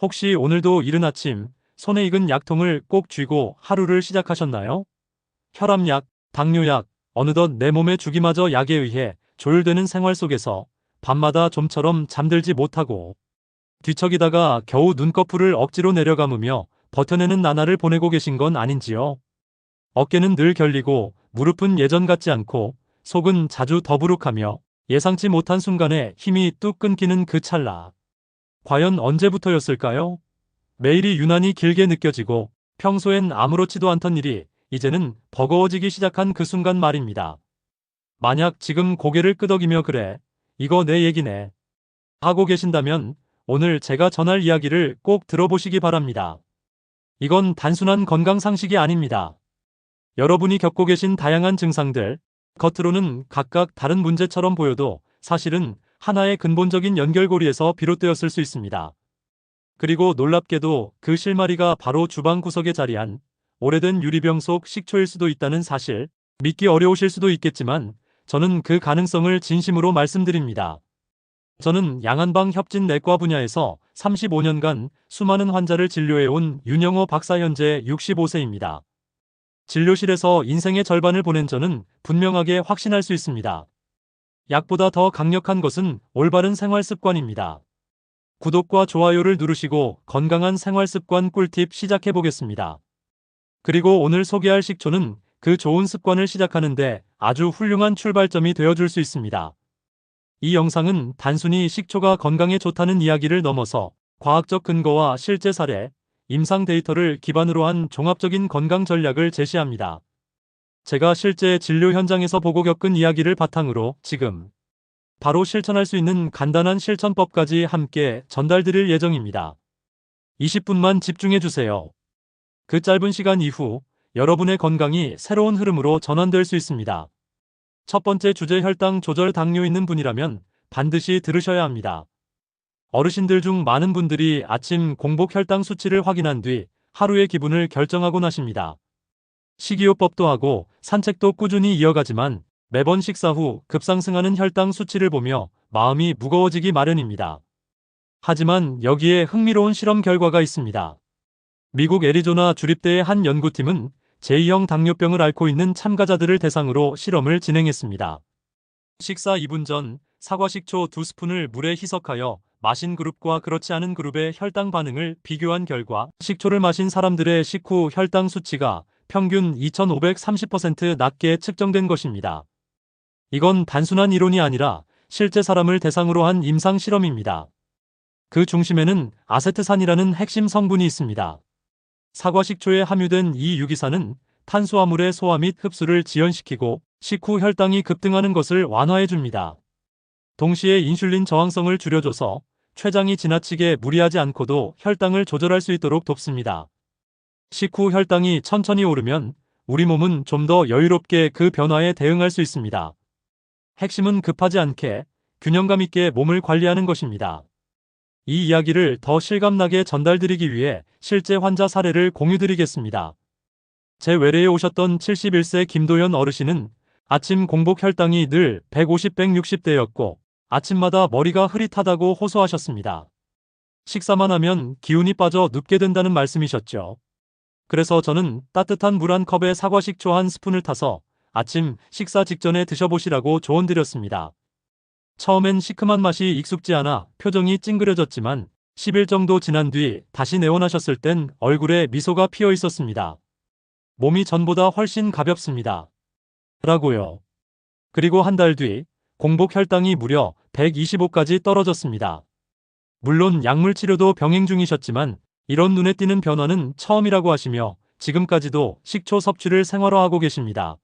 혹시 오늘도 이른 아침 손에 익은 약통을 꼭 쥐고 하루를 시작하셨나요? 혈압약, 당뇨약, 어느덧 내 몸의 주기마저 약에 의해 조율되는 생활 속에서 밤마다 좀처럼 잠들지 못하고 뒤척이다가 겨우 눈꺼풀을 억지로 내려감으며 버텨내는 나날을 보내고 계신 건 아닌지요? 어깨는 늘 결리고 무릎은 예전 같지 않고 속은 자주 더부룩하며 예상치 못한 순간에 힘이 뚝 끊기는 그 찰나. 과연 언제부터였을까요? 매일이 유난히 길게 느껴지고 평소엔 아무렇지도 않던 일이 이제는 버거워지기 시작한 그 순간 말입니다. 만약 지금 고개를 끄덕이며 그래, 이거 내 얘기네 하고 계신다면 오늘 제가 전할 이야기를 꼭 들어보시기 바랍니다. 이건 단순한 건강 상식이 아닙니다. 여러분이 겪고 계신 다양한 증상들, 겉으로는 각각 다른 문제처럼 보여도 사실은 하나의 근본적인 연결고리에서 비롯되었을 수 있습니다. 그리고 놀랍게도 그 실마리가 바로 주방 구석에 자리한 오래된 유리병 속 식초일 수도 있다는 사실, 믿기 어려우실 수도 있겠지만 저는 그 가능성을 진심으로 말씀드립니다. 저는 양안방 협진내과 분야에서 35년간 수많은 환자를 진료해온 윤영호 박사, 현재 65세입니다. 진료실에서 인생의 절반을 보낸 저는 분명하게 확신할 수 있습니다. 약보다 더 강력한 것은 올바른 생활 습관입니다. 구독과 좋아요를 누르시고 건강한 생활 습관 꿀팁 시작해 보겠습니다. 그리고 오늘 소개할 식초는 그 좋은 습관을 시작하는데 아주 훌륭한 출발점이 되어줄 수 있습니다. 이 영상은 단순히 식초가 건강에 좋다는 이야기를 넘어서 과학적 근거와 실제 사례, 임상 데이터를 기반으로 한 종합적인 건강 전략을 제시합니다. 제가 실제 진료 현장에서 보고 겪은 이야기를 바탕으로 지금 바로 실천할 수 있는 간단한 실천법까지 함께 전달드릴 예정입니다. 20분만 집중해 주세요. 그 짧은 시간 이후 여러분의 건강이 새로운 흐름으로 전환될 수 있습니다. 첫 번째 주제, 혈당 조절. 당뇨 있는 분이라면 반드시 들으셔야 합니다. 어르신들 중 많은 분들이 아침 공복 혈당 수치를 확인한 뒤 하루의 기분을 결정하곤 하십니다. 식이요법도 하고 산책도 꾸준히 이어가지만 매번 식사 후 급상승하는 혈당 수치를 보며 마음이 무거워지기 마련입니다. 하지만 여기에 흥미로운 실험 결과가 있습니다. 미국 애리조나 주립대의 한 연구팀은 제2형 당뇨병을 앓고 있는 참가자들을 대상으로 실험을 진행했습니다. 식사 2분 전 사과식초 2스푼을 물에 희석하여 마신 그룹과 그렇지 않은 그룹의 혈당 반응을 비교한 결과 식초를 마신 사람들의 식후 혈당 수치가 평균 2,530% 낮게 측정된 것입니다. 이건 단순한 이론이 아니라 실제 사람을 대상으로 한 임상 실험입니다. 그 중심에는 아세트산이라는 핵심 성분이 있습니다. 사과식초에 함유된 이 유기산은 탄수화물의 소화 및 흡수를 지연시키고 식후 혈당이 급등하는 것을 완화해줍니다. 동시에 인슐린 저항성을 줄여줘서 췌장이 지나치게 무리하지 않고도 혈당을 조절할 수 있도록 돕습니다. 식후 혈당이 천천히 오르면 우리 몸은 좀 더 여유롭게 그 변화에 대응할 수 있습니다. 핵심은 급하지 않게 균형감 있게 몸을 관리하는 것입니다. 이 이야기를 더 실감나게 전달드리기 위해 실제 환자 사례를 공유드리겠습니다. 제 외래에 오셨던 71세 김도연 어르신은 아침 공복 혈당이 늘 150-160대였고 아침마다 머리가 흐릿하다고 호소하셨습니다. 식사만 하면 기운이 빠져 눕게 된다는 말씀이셨죠. 그래서 저는 따뜻한 물 한 컵에 사과식초 한 스푼을 타서 아침 식사 직전에 드셔보시라고 조언드렸습니다. 처음엔 시큼한 맛이 익숙지 않아 표정이 찡그려졌지만 10일 정도 지난 뒤 다시 내원하셨을 땐 얼굴에 미소가 피어 있었습니다. 몸이 전보다 훨씬 가볍습니다. 라고요. 그리고 한 달 뒤 공복 혈당이 무려 125까지 떨어졌습니다. 물론 약물 치료도 병행 중이셨지만 이런 눈에 띄는 변화는 처음이라고 하시며 지금까지도 식초 섭취를 생활화하고 계십니다.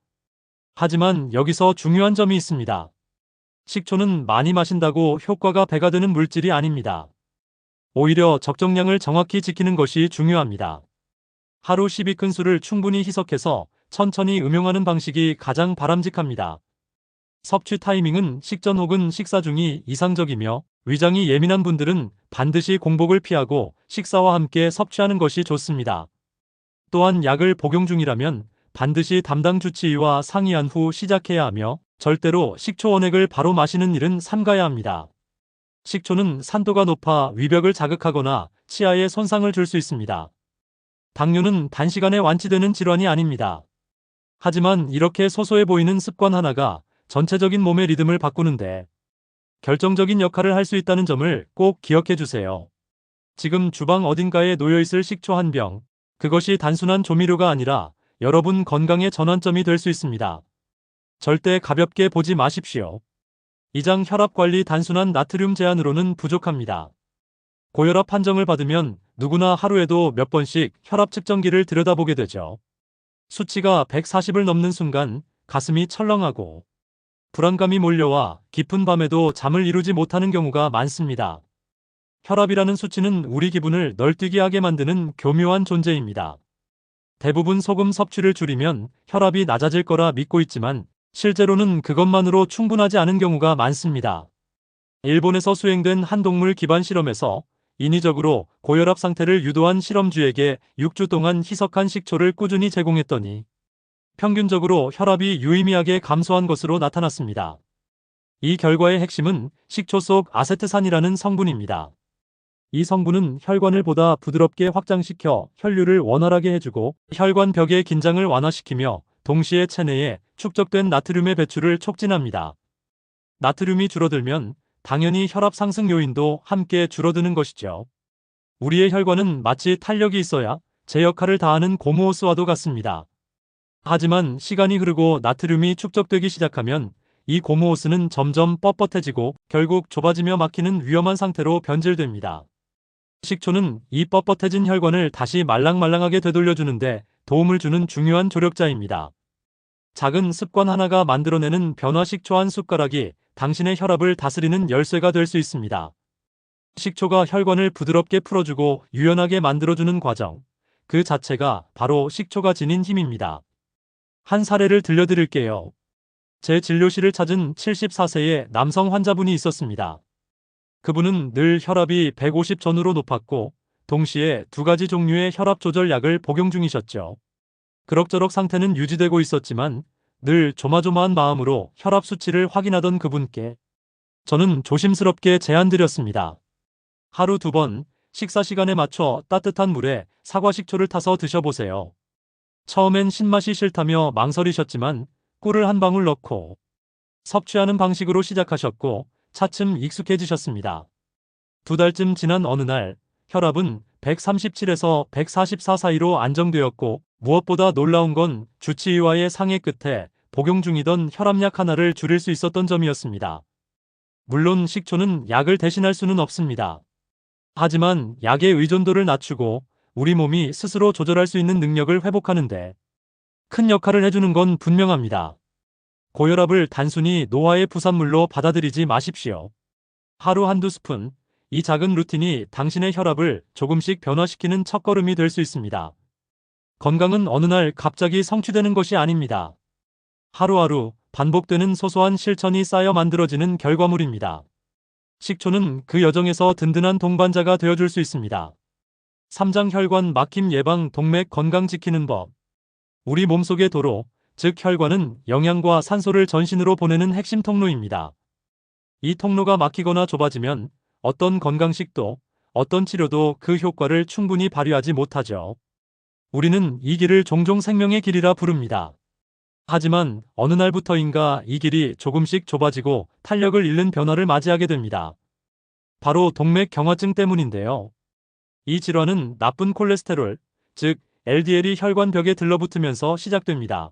하지만 여기서 중요한 점이 있습니다. 식초는 많이 마신다고 효과가 배가 되는 물질이 아닙니다. 오히려 적정량을 정확히 지키는 것이 중요합니다. 하루 12큰술을 충분히 희석해서 천천히 음용하는 방식이 가장 바람직합니다. 섭취 타이밍은 식전 혹은 식사 중이 이상적이며 위장이 예민한 분들은 반드시 공복을 피하고 식사와 함께 섭취하는 것이 좋습니다. 또한 약을 복용 중이라면 반드시 담당 주치의와 상의한 후 시작해야 하며 절대로 식초 원액을 바로 마시는 일은 삼가야 합니다. 식초는 산도가 높아 위벽을 자극하거나 치아에 손상을 줄 수 있습니다. 당뇨는 단시간에 완치되는 질환이 아닙니다. 하지만 이렇게 소소해 보이는 습관 하나가 전체적인 몸의 리듬을 바꾸는데 결정적인 역할을 할 수 있다는 점을 꼭 기억해 주세요. 지금 주방 어딘가에 놓여있을 식초 한 병, 그것이 단순한 조미료가 아니라 여러분 건강의 전환점이 될 수 있습니다. 절대 가볍게 보지 마십시오. 이장 혈압 관리 단순한 나트륨 제한으로는 부족합니다. 고혈압 판정을 받으면 누구나 하루에도 몇 번씩 혈압 측정기를 들여다보게 되죠. 수치가 140을 넘는 순간 가슴이 철렁하고 불안감이 몰려와 깊은 밤에도 잠을 이루지 못하는 경우가 많습니다. 혈압이라는 수치는 우리 기분을 널뛰게 하게 만드는 교묘한 존재입니다. 대부분 소금 섭취를 줄이면 혈압이 낮아질 거라 믿고 있지만 실제로는 그것만으로 충분하지 않은 경우가 많습니다. 일본에서 수행된 한 동물 기반 실험에서 인위적으로 고혈압 상태를 유도한 실험주에게 6주 동안 희석한 식초를 꾸준히 제공했더니 평균적으로 혈압이 유의미하게 감소한 것으로 나타났습니다. 이 결과의 핵심은 식초 속 아세트산이라는 성분입니다. 이 성분은 혈관을 보다 부드럽게 확장시켜 혈류를 원활하게 해주고 혈관 벽의 긴장을 완화시키며 동시에 체내에 축적된 나트륨의 배출을 촉진합니다. 나트륨이 줄어들면 당연히 혈압 상승 요인도 함께 줄어드는 것이죠. 우리의 혈관은 마치 탄력이 있어야 제 역할을 다하는 고무호스와도 같습니다. 하지만 시간이 흐르고 나트륨이 축적되기 시작하면 이 고무호스는 점점 뻣뻣해지고 결국 좁아지며 막히는 위험한 상태로 변질됩니다. 식초는 이 뻣뻣해진 혈관을 다시 말랑말랑하게 되돌려주는데 도움을 주는 중요한 조력자입니다. 작은 습관 하나가 만들어내는 변화, 식초 한 숟가락이 당신의 혈압을 다스리는 열쇠가 될 수 있습니다. 식초가 혈관을 부드럽게 풀어주고 유연하게 만들어주는 과정, 그 자체가 바로 식초가 지닌 힘입니다. 한 사례를 들려드릴게요. 제 진료실을 찾은 74세의 남성 환자분이 있었습니다. 그분은 늘 혈압이 150 전후로 높았고 동시에 2가지 종류의 혈압 조절 약을 복용 중이셨죠. 그럭저럭 상태는 유지되고 있었지만 늘 조마조마한 마음으로 혈압 수치를 확인하던 그분께 저는 조심스럽게 제안드렸습니다. 하루 2번 식사 시간에 맞춰 따뜻한 물에 사과 식초를 타서 드셔보세요. 처음엔 신맛이 싫다며 망설이셨지만 꿀을 한 방울 넣고 섭취하는 방식으로 시작하셨고 차츰 익숙해지셨습니다. 2달쯤 지난 어느 날 혈압은 137에서 144 사이로 안정되었고 무엇보다 놀라운 건 주치의와의 상의 끝에 복용 중이던 혈압약 하나를 줄일 수 있었던 점이었습니다. 물론 식초는 약을 대신할 수는 없습니다. 하지만 약의 의존도를 낮추고 우리 몸이 스스로 조절할 수 있는 능력을 회복하는데 큰 역할을 해주는 건 분명합니다. 고혈압을 단순히 노화의 부산물로 받아들이지 마십시오. 하루 한두 스푼, 이 작은 루틴이 당신의 혈압을 조금씩 변화시키는 첫걸음이 될 수 있습니다. 건강은 어느 날 갑자기 성취되는 것이 아닙니다. 하루하루 반복되는 소소한 실천이 쌓여 만들어지는 결과물입니다. 식초는 그 여정에서 든든한 동반자가 되어줄 수 있습니다. 3장 혈관 막힘 예방 동맥 건강 지키는 법. 우리 몸속의 도로, 즉 혈관은 영양과 산소를 전신으로 보내는 핵심 통로입니다. 이 통로가 막히거나 좁아지면 어떤 건강식도, 어떤 치료도 그 효과를 충분히 발휘하지 못하죠. 우리는 이 길을 종종 생명의 길이라 부릅니다. 하지만 어느 날부터인가 이 길이 조금씩 좁아지고 탄력을 잃는 변화를 맞이하게 됩니다. 바로 동맥 경화증 때문인데요. 이 질환은 나쁜 콜레스테롤, 즉 LDL이 혈관 벽에 들러붙으면서 시작됩니다.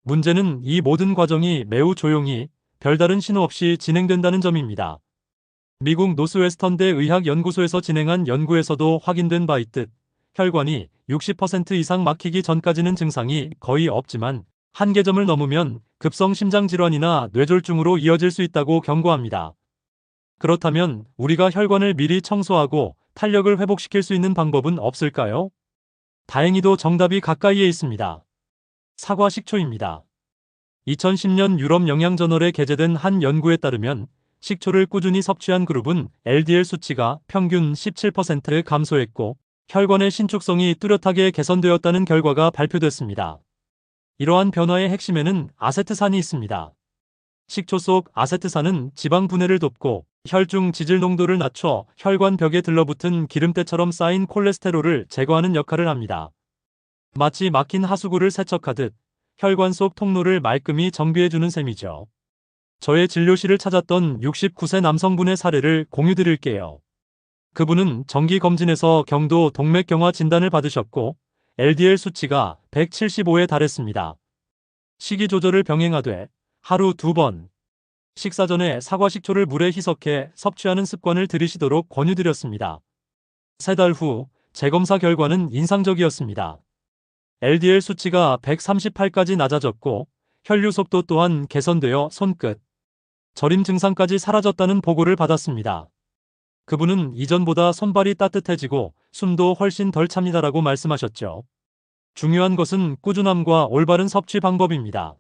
문제는 이 모든 과정이 매우 조용히 별다른 신호 없이 진행된다는 점입니다. 미국 노스웨스턴대 의학연구소에서 진행한 연구에서도 확인된 바 있듯 혈관이 60% 이상 막히기 전까지는 증상이 거의 없지만 한계점을 넘으면 급성 심장질환이나 뇌졸중으로 이어질 수 있다고 경고합니다. 그렇다면 우리가 혈관을 미리 청소하고 탄력을 회복시킬 수 있는 방법은 없을까요? 다행히도 정답이 가까이에 있습니다. 사과 식초입니다. 2010년 유럽 영양저널에 게재된 한 연구에 따르면 식초를 꾸준히 섭취한 그룹은 LDL 수치가 평균 17% 감소했고 혈관의 신축성이 뚜렷하게 개선되었다는 결과가 발표됐습니다. 이러한 변화의 핵심에는 아세트산이 있습니다. 식초 속 아세트산은 지방 분해를 돕고 혈중 지질 농도를 낮춰 혈관 벽에 들러붙은 기름때처럼 쌓인 콜레스테롤을 제거하는 역할을 합니다. 마치 막힌 하수구를 세척하듯 혈관 속 통로를 말끔히 정비해주는 셈이죠. 저의 진료실을 찾았던 69세 남성분의 사례를 공유드릴게요. 그분은 정기검진에서 경도 동맥경화 진단을 받으셨고 LDL 수치가 175에 달했습니다. 식이 조절을 병행하되 하루 2번 식사 전에 사과 식초를 물에 희석해 섭취하는 습관을 들이시도록 권유드렸습니다. 3달 후 재검사 결과는 인상적이었습니다. LDL 수치가 138까지 낮아졌고 혈류 속도 또한 개선되어 손끝 저림 증상까지 사라졌다는 보고를 받았습니다. 그분은 이전보다 손발이 따뜻해지고 숨도 훨씬 덜 찹니다라고 말씀하셨죠. 중요한 것은 꾸준함과 올바른 섭취 방법입니다.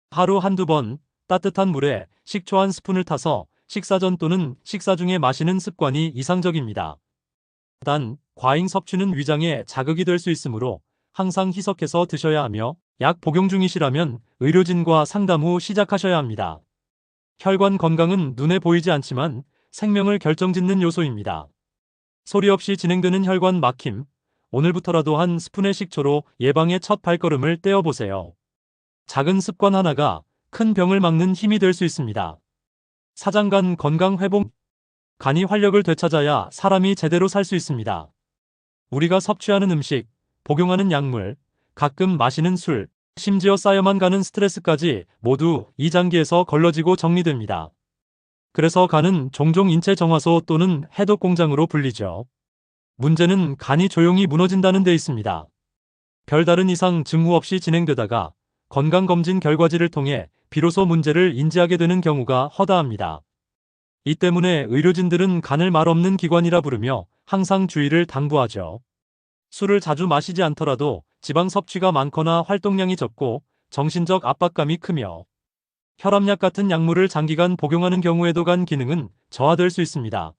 하루 한두 번 따뜻한 물에 식초 한 스푼을 타서 식사 전 또는 식사 중에 마시는 습관이 이상적입니다. 단, 과잉 섭취는 위장에 자극이 될 수 있으므로 항상 희석해서 드셔야 하며 약 복용 중이시라면 의료진과 상담 후 시작하셔야 합니다. 혈관 건강은 눈에 보이지 않지만 생명을 결정짓는 요소입니다. 소리 없이 진행되는 혈관 막힘, 오늘부터라도 한 스푼의 식초로 예방의 첫 발걸음을 떼어보세요. 작은 습관 하나가 큰 병을 막는 힘이 될 수 있습니다. 사장간 건강 회복. 간이 활력을 되찾아야 사람이 제대로 살 수 있습니다. 우리가 섭취하는 음식, 복용하는 약물, 가끔 마시는 술, 심지어 쌓여만 가는 스트레스까지 모두 이 장기에서 걸러지고 정리됩니다. 그래서 간은 종종 인체 정화소 또는 해독 공장으로 불리죠. 문제는 간이 조용히 무너진다는 데 있습니다. 별다른 이상 징후 없이 진행되다가 건강검진 결과지를 통해 비로소 문제를 인지하게 되는 경우가 허다합니다. 이 때문에 의료진들은 간을 말없는 기관이라 부르며 항상 주의를 당부하죠. 술을 자주 마시지 않더라도 지방 섭취가 많거나 활동량이 적고 정신적 압박감이 크며 혈압약 같은 약물을 장기간 복용하는 경우에도 간 기능은 저하될 수 있습니다.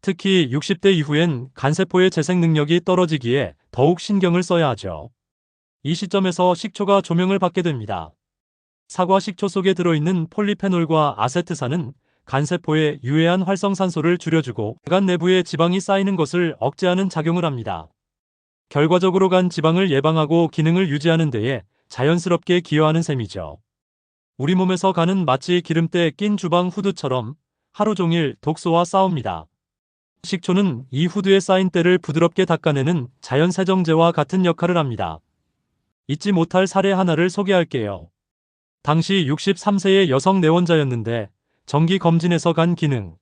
특히 60대 이후엔 간세포의 재생 능력이 떨어지기에 더욱 신경을 써야 하죠. 이 시점에서 식초가 조명을 받게 됩니다. 사과 식초 속에 들어있는 폴리페놀과 아세트산은 간세포의 유해한 활성산소를 줄여주고 간 내부에 지방이 쌓이는 것을 억제하는 작용을 합니다. 결과적으로 간 지방을 예방하고 기능을 유지하는 데에 자연스럽게 기여하는 셈이죠. 우리 몸에서 간은 마치 기름때 낀 주방 후드처럼 하루 종일 독소와 싸웁니다. 식초는 이 후드에 쌓인 때를 부드럽게 닦아내는 자연 세정제와 같은 역할을 합니다. 잊지 못할 사례 하나를 소개할게요. 당시 63세의 여성 내원자였는데 정기 검진에서 간 기능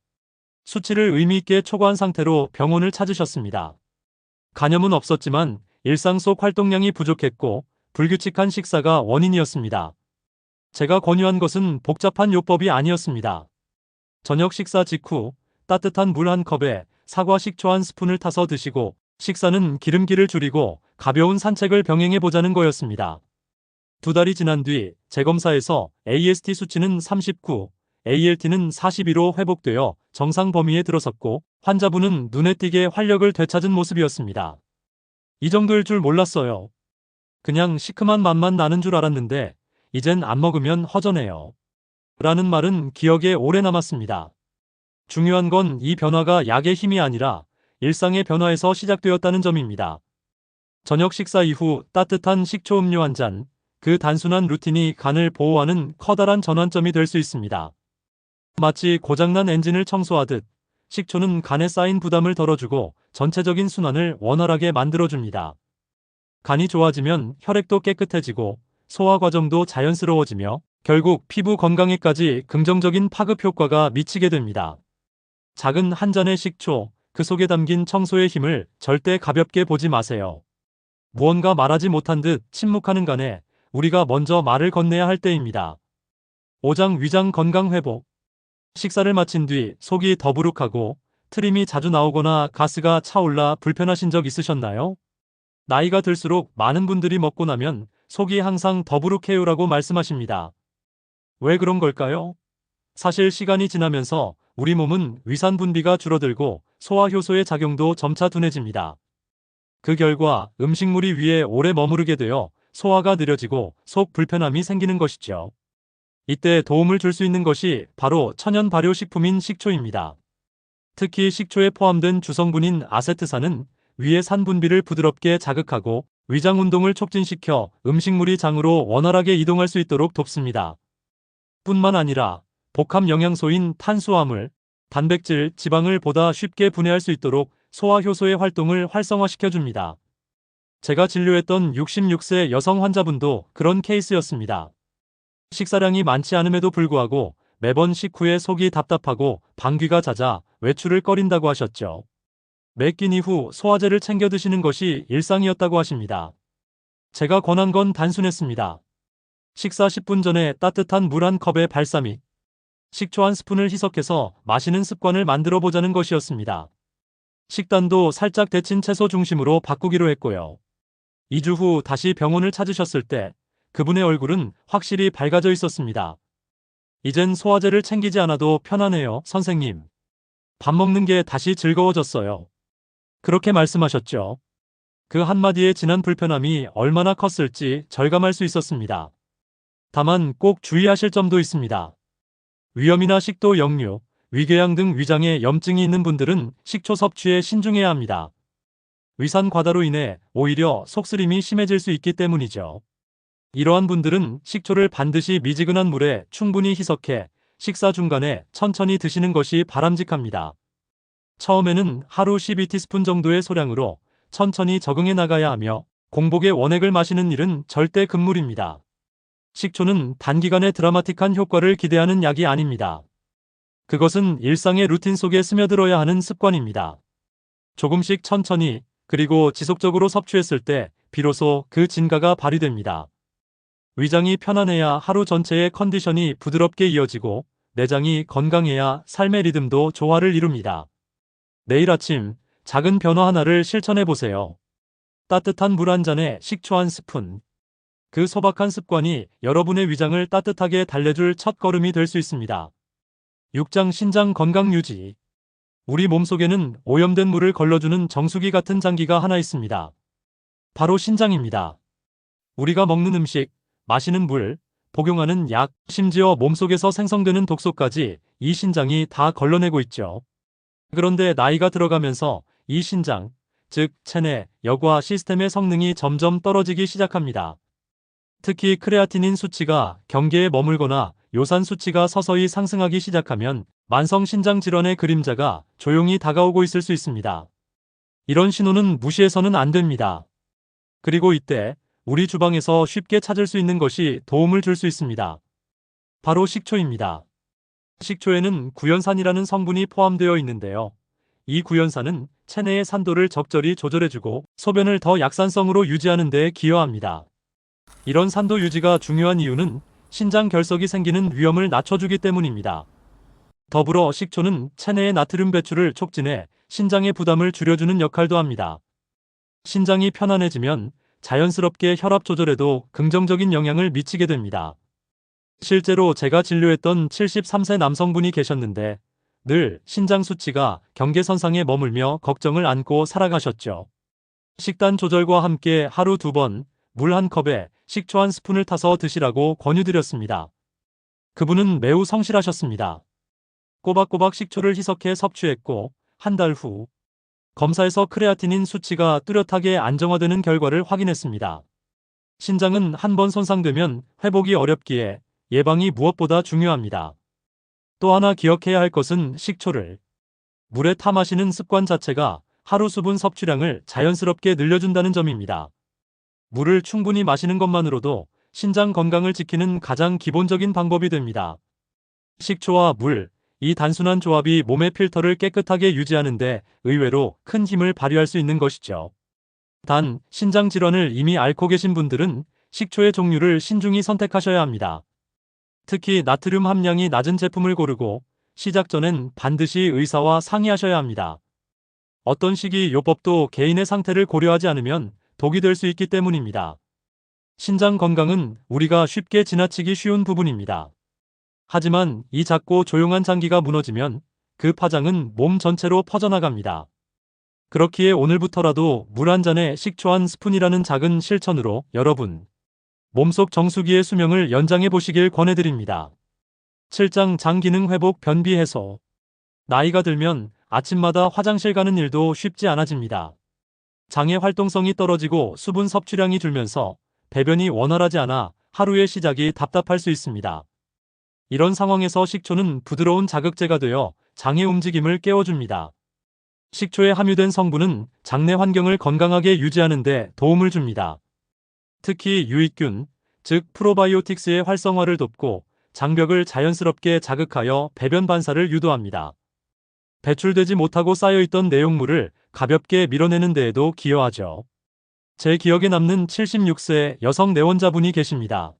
수치를 의미 있게 초과한 상태로 병원을 찾으셨습니다. 간염은 없었지만 일상 속 활동량이 부족했고 불규칙한 식사가 원인이었습니다. 제가 권유한 것은 복잡한 요법이 아니었습니다. 저녁 식사 직후 따뜻한 물 한 컵에 사과 식초 한 스푼을 타서 드시고 식사는 기름기를 줄이고 가벼운 산책을 병행해 보자는 거였습니다. 2달이 지난 뒤 재검사에서 AST 수치는 39, ALT는 42로 회복되어 정상 범위에 들어섰고 환자분은 눈에 띄게 활력을 되찾은 모습이었습니다. 이 정도일 줄 몰랐어요. 그냥 시큼한 맛만 나는 줄 알았는데 이젠 안 먹으면 허전해요. 라는 말은 기억에 오래 남았습니다. 중요한 건 이 변화가 약의 힘이 아니라 일상의 변화에서 시작되었다는 점입니다. 저녁 식사 이후 따뜻한 식초 음료 한 잔, 그 단순한 루틴이 간을 보호하는 커다란 전환점이 될 수 있습니다. 마치 고장난 엔진을 청소하듯 식초는 간에 쌓인 부담을 덜어주고 전체적인 순환을 원활하게 만들어줍니다. 간이 좋아지면 혈액도 깨끗해지고 소화 과정도 자연스러워지며 결국 피부 건강에까지 긍정적인 파급 효과가 미치게 됩니다. 작은 한 잔의 식초, 그 속에 담긴 청소의 힘을 절대 가볍게 보지 마세요. 무언가 말하지 못한 듯 침묵하는 간에 우리가 먼저 말을 건네야 할 때입니다. 오장 위장 건강 회복. 식사를 마친 뒤 속이 더부룩하고 트림이 자주 나오거나 가스가 차올라 불편하신 적 있으셨나요? 나이가 들수록 많은 분들이 먹고 나면 속이 항상 더부룩해요라고 말씀하십니다. 왜 그런 걸까요? 사실 시간이 지나면서 우리 몸은 위산 분비가 줄어들고 소화 효소의 작용도 점차 둔해집니다. 그 결과 음식물이 위에 오래 머무르게 되어 소화가 느려지고 속 불편함이 생기는 것이죠. 이때 도움을 줄 수 있는 것이 바로 천연 발효식품인 식초입니다. 특히 식초에 포함된 주성분인 아세트산은 위의 산 분비를 부드럽게 자극하고 위장 운동을 촉진시켜 음식물이 장으로 원활하게 이동할 수 있도록 돕습니다. 뿐만 아니라 복합 영양소인 탄수화물, 단백질, 지방을 보다 쉽게 분해할 수 있도록 소화 효소의 활동을 활성화시켜줍니다. 제가 진료했던 66세 여성 환자분도 그런 케이스였습니다. 식사량이 많지 않음에도 불구하고 매번 식후에 속이 답답하고 방귀가 잦아 외출을 꺼린다고 하셨죠. 매 끼 이후 소화제를 챙겨 드시는 것이 일상이었다고 하십니다. 제가 권한 건 단순했습니다. 식사 10분 전에 따뜻한 물 한 컵에 발사믹, 식초 한 스푼을 희석해서 마시는 습관을 만들어 보자는 것이었습니다. 식단도 살짝 데친 채소 중심으로 바꾸기로 했고요. 2주 후 다시 병원을 찾으셨을 때 그분의 얼굴은 확실히 밝아져 있었습니다. 이젠 소화제를 챙기지 않아도 편하네요, 선생님. 밥 먹는 게 다시 즐거워졌어요. 그렇게 말씀하셨죠. 그 한마디에 지난 불편함이 얼마나 컸을지 절감할 수 있었습니다. 다만 꼭 주의하실 점도 있습니다. 위염이나 식도 역류, 위궤양 등 위장에 염증이 있는 분들은 식초 섭취에 신중해야 합니다. 위산 과다로 인해 오히려 속쓰림이 심해질 수 있기 때문이죠. 이러한 분들은 식초를 반드시 미지근한 물에 충분히 희석해 식사 중간에 천천히 드시는 것이 바람직합니다. 처음에는 하루 12티스푼 정도의 소량으로 천천히 적응해 나가야 하며 공복에 원액을 마시는 일은 절대 금물입니다. 식초는 단기간에 드라마틱한 효과를 기대하는 약이 아닙니다. 그것은 일상의 루틴 속에 스며들어야 하는 습관입니다. 조금씩 천천히 그리고 지속적으로 섭취했을 때 비로소 그 진가가 발휘됩니다. 위장이 편안해야 하루 전체의 컨디션이 부드럽게 이어지고 내장이 건강해야 삶의 리듬도 조화를 이룹니다. 내일 아침 작은 변화 하나를 실천해 보세요. 따뜻한 물 한 잔에 식초 한 스푼. 그 소박한 습관이 여러분의 위장을 따뜻하게 달래줄 첫 걸음이 될 수 있습니다. 6장 신장 건강 유지. 우리 몸속에는 오염된 물을 걸러주는 정수기 같은 장기가 하나 있습니다. 바로 신장입니다. 우리가 먹는 음식, 마시는 물, 복용하는 약, 심지어 몸속에서 생성되는 독소까지 이 신장이 다 걸러내고 있죠. 그런데 나이가 들어가면서 이 신장, 즉 체내, 여과 시스템의 성능이 점점 떨어지기 시작합니다. 특히 크레아티닌 수치가 경계에 머물거나 요산 수치가 서서히 상승하기 시작하면 만성 신장 질환의 그림자가 조용히 다가오고 있을 수 있습니다. 이런 신호는 무시해서는 안 됩니다. 그리고 이때 우리 주방에서 쉽게 찾을 수 있는 것이 도움을 줄 수 있습니다. 바로 식초입니다. 식초에는 구연산이라는 성분이 포함되어 있는데요. 이 구연산은 체내의 산도를 적절히 조절해주고 소변을 더 약산성으로 유지하는 데 기여합니다. 이런 산도 유지가 중요한 이유는 신장 결석이 생기는 위험을 낮춰주기 때문입니다. 더불어 식초는 체내의 나트륨 배출을 촉진해 신장의 부담을 줄여주는 역할도 합니다. 신장이 편안해지면 자연스럽게 혈압 조절에도 긍정적인 영향을 미치게 됩니다. 실제로 제가 진료했던 73세 남성분이 계셨는데 늘 신장 수치가 경계선상에 머물며 걱정을 안고 살아가셨죠. 식단 조절과 함께 하루 2번 물 한 컵에 식초 한 스푼을 타서 드시라고 권유드렸습니다. 그분은 매우 성실하셨습니다. 꼬박꼬박 식초를 희석해 섭취했고 한 달 후 검사에서 크레아티닌 수치가 뚜렷하게 안정화되는 결과를 확인했습니다. 신장은 한번 손상되면 회복이 어렵기에 예방이 무엇보다 중요합니다. 또 하나 기억해야 할 것은 식초를 물에 타 마시는 습관 자체가 하루 수분 섭취량을 자연스럽게 늘려준다는 점입니다. 물을 충분히 마시는 것만으로도 신장 건강을 지키는 가장 기본적인 방법이 됩니다. 식초와 물, 이 단순한 조합이 몸의 필터를 깨끗하게 유지하는데 의외로 큰 힘을 발휘할 수 있는 것이죠. 단, 신장 질환을 이미 앓고 계신 분들은 식초의 종류를 신중히 선택하셔야 합니다. 특히 나트륨 함량이 낮은 제품을 고르고 시작 전엔 반드시 의사와 상의하셔야 합니다. 어떤 식이 요법도 개인의 상태를 고려하지 않으면 독이 될 수 있기 때문입니다. 신장 건강은 우리가 쉽게 지나치기 쉬운 부분입니다. 하지만 이 작고 조용한 장기가 무너지면 그 파장은 몸 전체로 퍼져나갑니다. 그렇기에 오늘부터라도 물 한 잔에 식초 한 스푼이라는 작은 실천으로 여러분 몸속 정수기의 수명을 연장해 보시길 권해드립니다. 7장 장 기능 회복 변비 해소. 나이가 들면 아침마다 화장실 가는 일도 쉽지 않아집니다. 장의 활동성이 떨어지고 수분 섭취량이 줄면서 배변이 원활하지 않아 하루의 시작이 답답할 수 있습니다. 이런 상황에서 식초는 부드러운 자극제가 되어 장의 움직임을 깨워줍니다. 식초에 함유된 성분은 장내 환경을 건강하게 유지하는 데 도움을 줍니다. 특히 유익균, 즉 프로바이오틱스의 활성화를 돕고 장벽을 자연스럽게 자극하여 배변 반사를 유도합니다. 배출되지 못하고 쌓여있던 내용물을 가볍게 밀어내는 데에도 기여하죠. 제 기억에 남는 76세 여성 내원자분이 계십니다.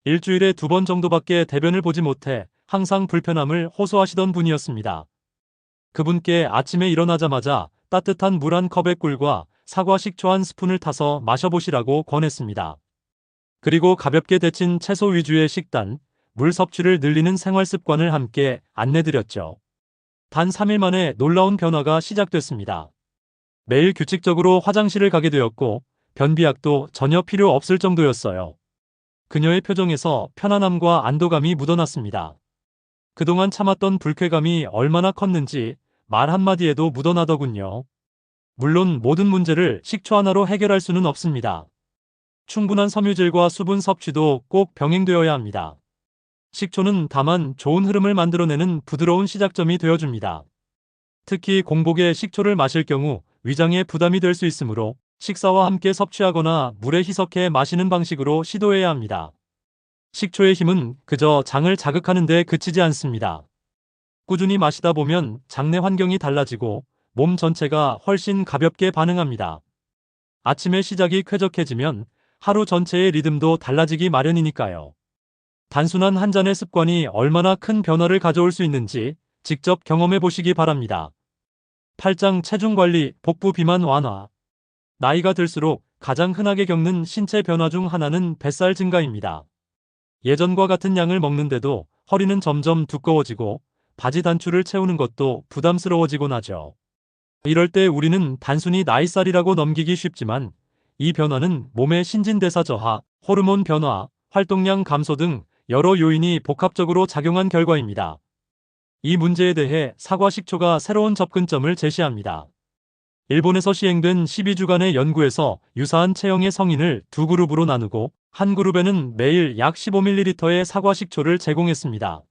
일주일에 2번 정도밖에 대변을 보지 못해 항상 불편함을 호소하시던 분이었습니다. 그분께 아침에 일어나자마자 따뜻한 물 한 컵에 꿀과 사과 식초 한 스푼을 타서 마셔보시라고 권했습니다. 그리고 가볍게 데친 채소 위주의 식단, 물 섭취를 늘리는 생활 습관을 함께 안내드렸죠. 단 3일 만에 놀라운 변화가 시작됐습니다. 매일 규칙적으로 화장실을 가게 되었고 변비약도 전혀 필요 없을 정도였어요. 그녀의 표정에서 편안함과 안도감이 묻어났습니다. 그동안 참았던 불쾌감이 얼마나 컸는지 말 한마디에도 묻어나더군요. 물론 모든 문제를 식초 하나로 해결할 수는 없습니다. 충분한 섬유질과 수분 섭취도 꼭 병행되어야 합니다. 식초는 다만 좋은 흐름을 만들어내는 부드러운 시작점이 되어줍니다. 특히 공복에 식초를 마실 경우 위장에 부담이 될 수 있으므로 식사와 함께 섭취하거나 물에 희석해 마시는 방식으로 시도해야 합니다. 식초의 힘은 그저 장을 자극하는 데 그치지 않습니다. 꾸준히 마시다 보면 장내 환경이 달라지고 몸 전체가 훨씬 가볍게 반응합니다. 아침의 시작이 쾌적해지면 하루 전체의 리듬도 달라지기 마련이니까요. 단순한 한 잔의 습관이 얼마나 큰 변화를 가져올 수 있는지 직접 경험해 보시기 바랍니다. 8장 체중관리, 복부 비만 완화. 나이가 들수록 가장 흔하게 겪는 신체 변화 중 하나는 뱃살 증가입니다. 예전과 같은 양을 먹는데도 허리는 점점 두꺼워지고 바지 단추를 채우는 것도 부담스러워지곤 하죠. 이럴 때 우리는 단순히 나이살이라고 넘기기 쉽지만 이 변화는 몸의 신진대사 저하, 호르몬 변화, 활동량 감소 등 여러 요인이 복합적으로 작용한 결과입니다. 이 문제에 대해 사과 식초가 새로운 접근점을 제시합니다. 일본에서 시행된 12주간의 연구에서 유사한 체형의 성인을 두 그룹으로 나누고 한 그룹에는 매일 약 15ml의 사과 식초를 제공했습니다.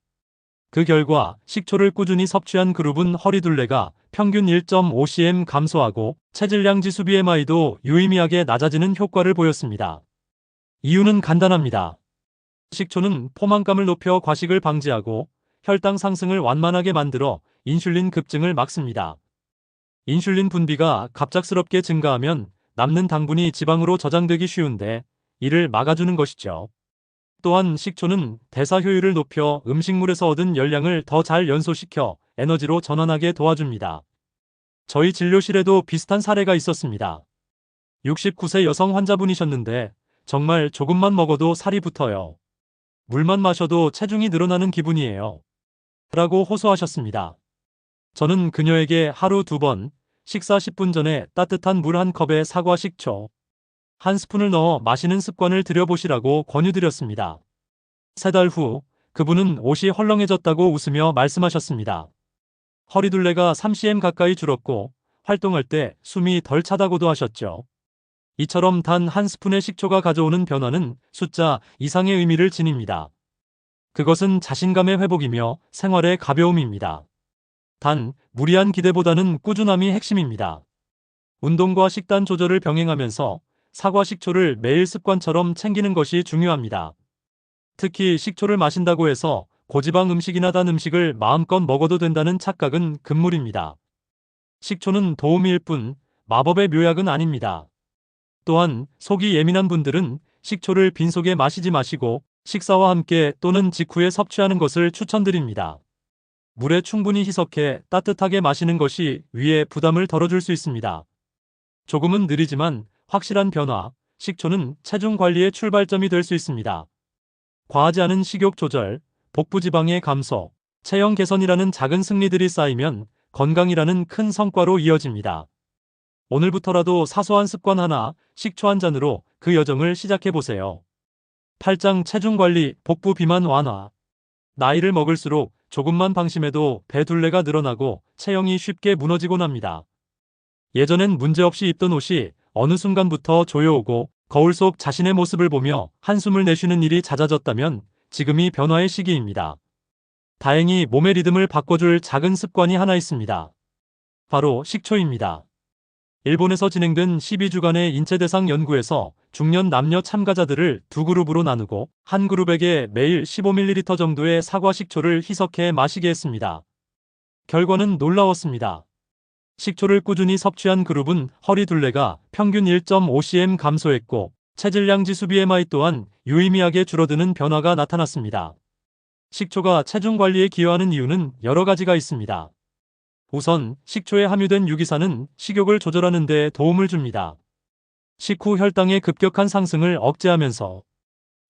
그 결과 식초를 꾸준히 섭취한 그룹은 허리둘레가 평균 1.5cm 감소하고 체질량 지수 BMI도 유의미하게 낮아지는 효과를 보였습니다. 이유는 간단합니다. 식초는 포만감을 높여 과식을 방지하고 혈당 상승을 완만하게 만들어 인슐린 급증을 막습니다. 인슐린 분비가 갑작스럽게 증가하면 남는 당분이 지방으로 저장되기 쉬운데 이를 막아주는 것이죠. 또한 식초는 대사 효율을 높여 음식물에서 얻은 열량을 더 잘 연소시켜 에너지로 전환하게 도와줍니다. 저희 진료실에도 비슷한 사례가 있었습니다. 69세 여성 환자분이셨는데 정말 조금만 먹어도 살이 붙어요. 물만 마셔도 체중이 늘어나는 기분이에요. 라고 호소하셨습니다. 저는 그녀에게 하루 2번, 식사 10분 전에 따뜻한 물 한 컵에 사과 식초 한 스푼을 넣어 마시는 습관을 들여보시라고 권유드렸습니다. 3달 후 그분은 옷이 헐렁해졌다고 웃으며 말씀하셨습니다. 허리둘레가 3cm 가까이 줄었고 활동할 때 숨이 덜 차다고도 하셨죠. 이처럼 단 한 스푼의 식초가 가져오는 변화는 숫자 이상의 의미를 지닙니다. 그것은 자신감의 회복이며 생활의 가벼움입니다. 단, 무리한 기대보다는 꾸준함이 핵심입니다. 운동과 식단 조절을 병행하면서 사과 식초를 매일 습관처럼 챙기는 것이 중요합니다. 특히 식초를 마신다고 해서 고지방 음식이나 단 음식을 마음껏 먹어도 된다는 착각은 금물입니다. 식초는 도움일 뿐 마법의 묘약은 아닙니다. 또한 속이 예민한 분들은 식초를 빈속에 마시지 마시고 식사와 함께 또는 직후에 섭취하는 것을 추천드립니다. 물에 충분히 희석해 따뜻하게 마시는 것이 위에 부담을 덜어줄 수 있습니다. 조금은 느리지만 확실한 변화, 식초는 체중 관리의 출발점이 될 수 있습니다. 과하지 않은 식욕 조절, 복부 지방의 감소, 체형 개선이라는 작은 승리들이 쌓이면 건강이라는 큰 성과로 이어집니다. 오늘부터라도 사소한 습관 하나, 식초 한 잔으로 그 여정을 시작해보세요. 8장 체중 관리, 복부 비만 완화. 나이를 먹을수록 조금만 방심해도 배둘레가 늘어나고 체형이 쉽게 무너지곤 합니다. 예전엔 문제없이 입던 옷이 어느 순간부터 조여오고 거울 속 자신의 모습을 보며 한숨을 내쉬는 일이 잦아졌다면 지금이 변화의 시기입니다. 다행히 몸의 리듬을 바꿔줄 작은 습관이 하나 있습니다. 바로 식초입니다. 일본에서 진행된 12주간의 인체대상 연구에서 중년 남녀 참가자들을 두 그룹으로 나누고 한 그룹에게 매일 15ml 정도의 사과 식초를 희석해 마시게 했습니다. 결과는 놀라웠습니다. 식초를 꾸준히 섭취한 그룹은 허리 둘레가 평균 1.5cm 감소했고 체질량 지수 BMI 또한 유의미하게 줄어드는 변화가 나타났습니다. 식초가 체중 관리에 기여하는 이유는 여러 가지가 있습니다. 우선 식초에 함유된 유기산은 식욕을 조절하는 데 도움을 줍니다. 식후 혈당의 급격한 상승을 억제하면서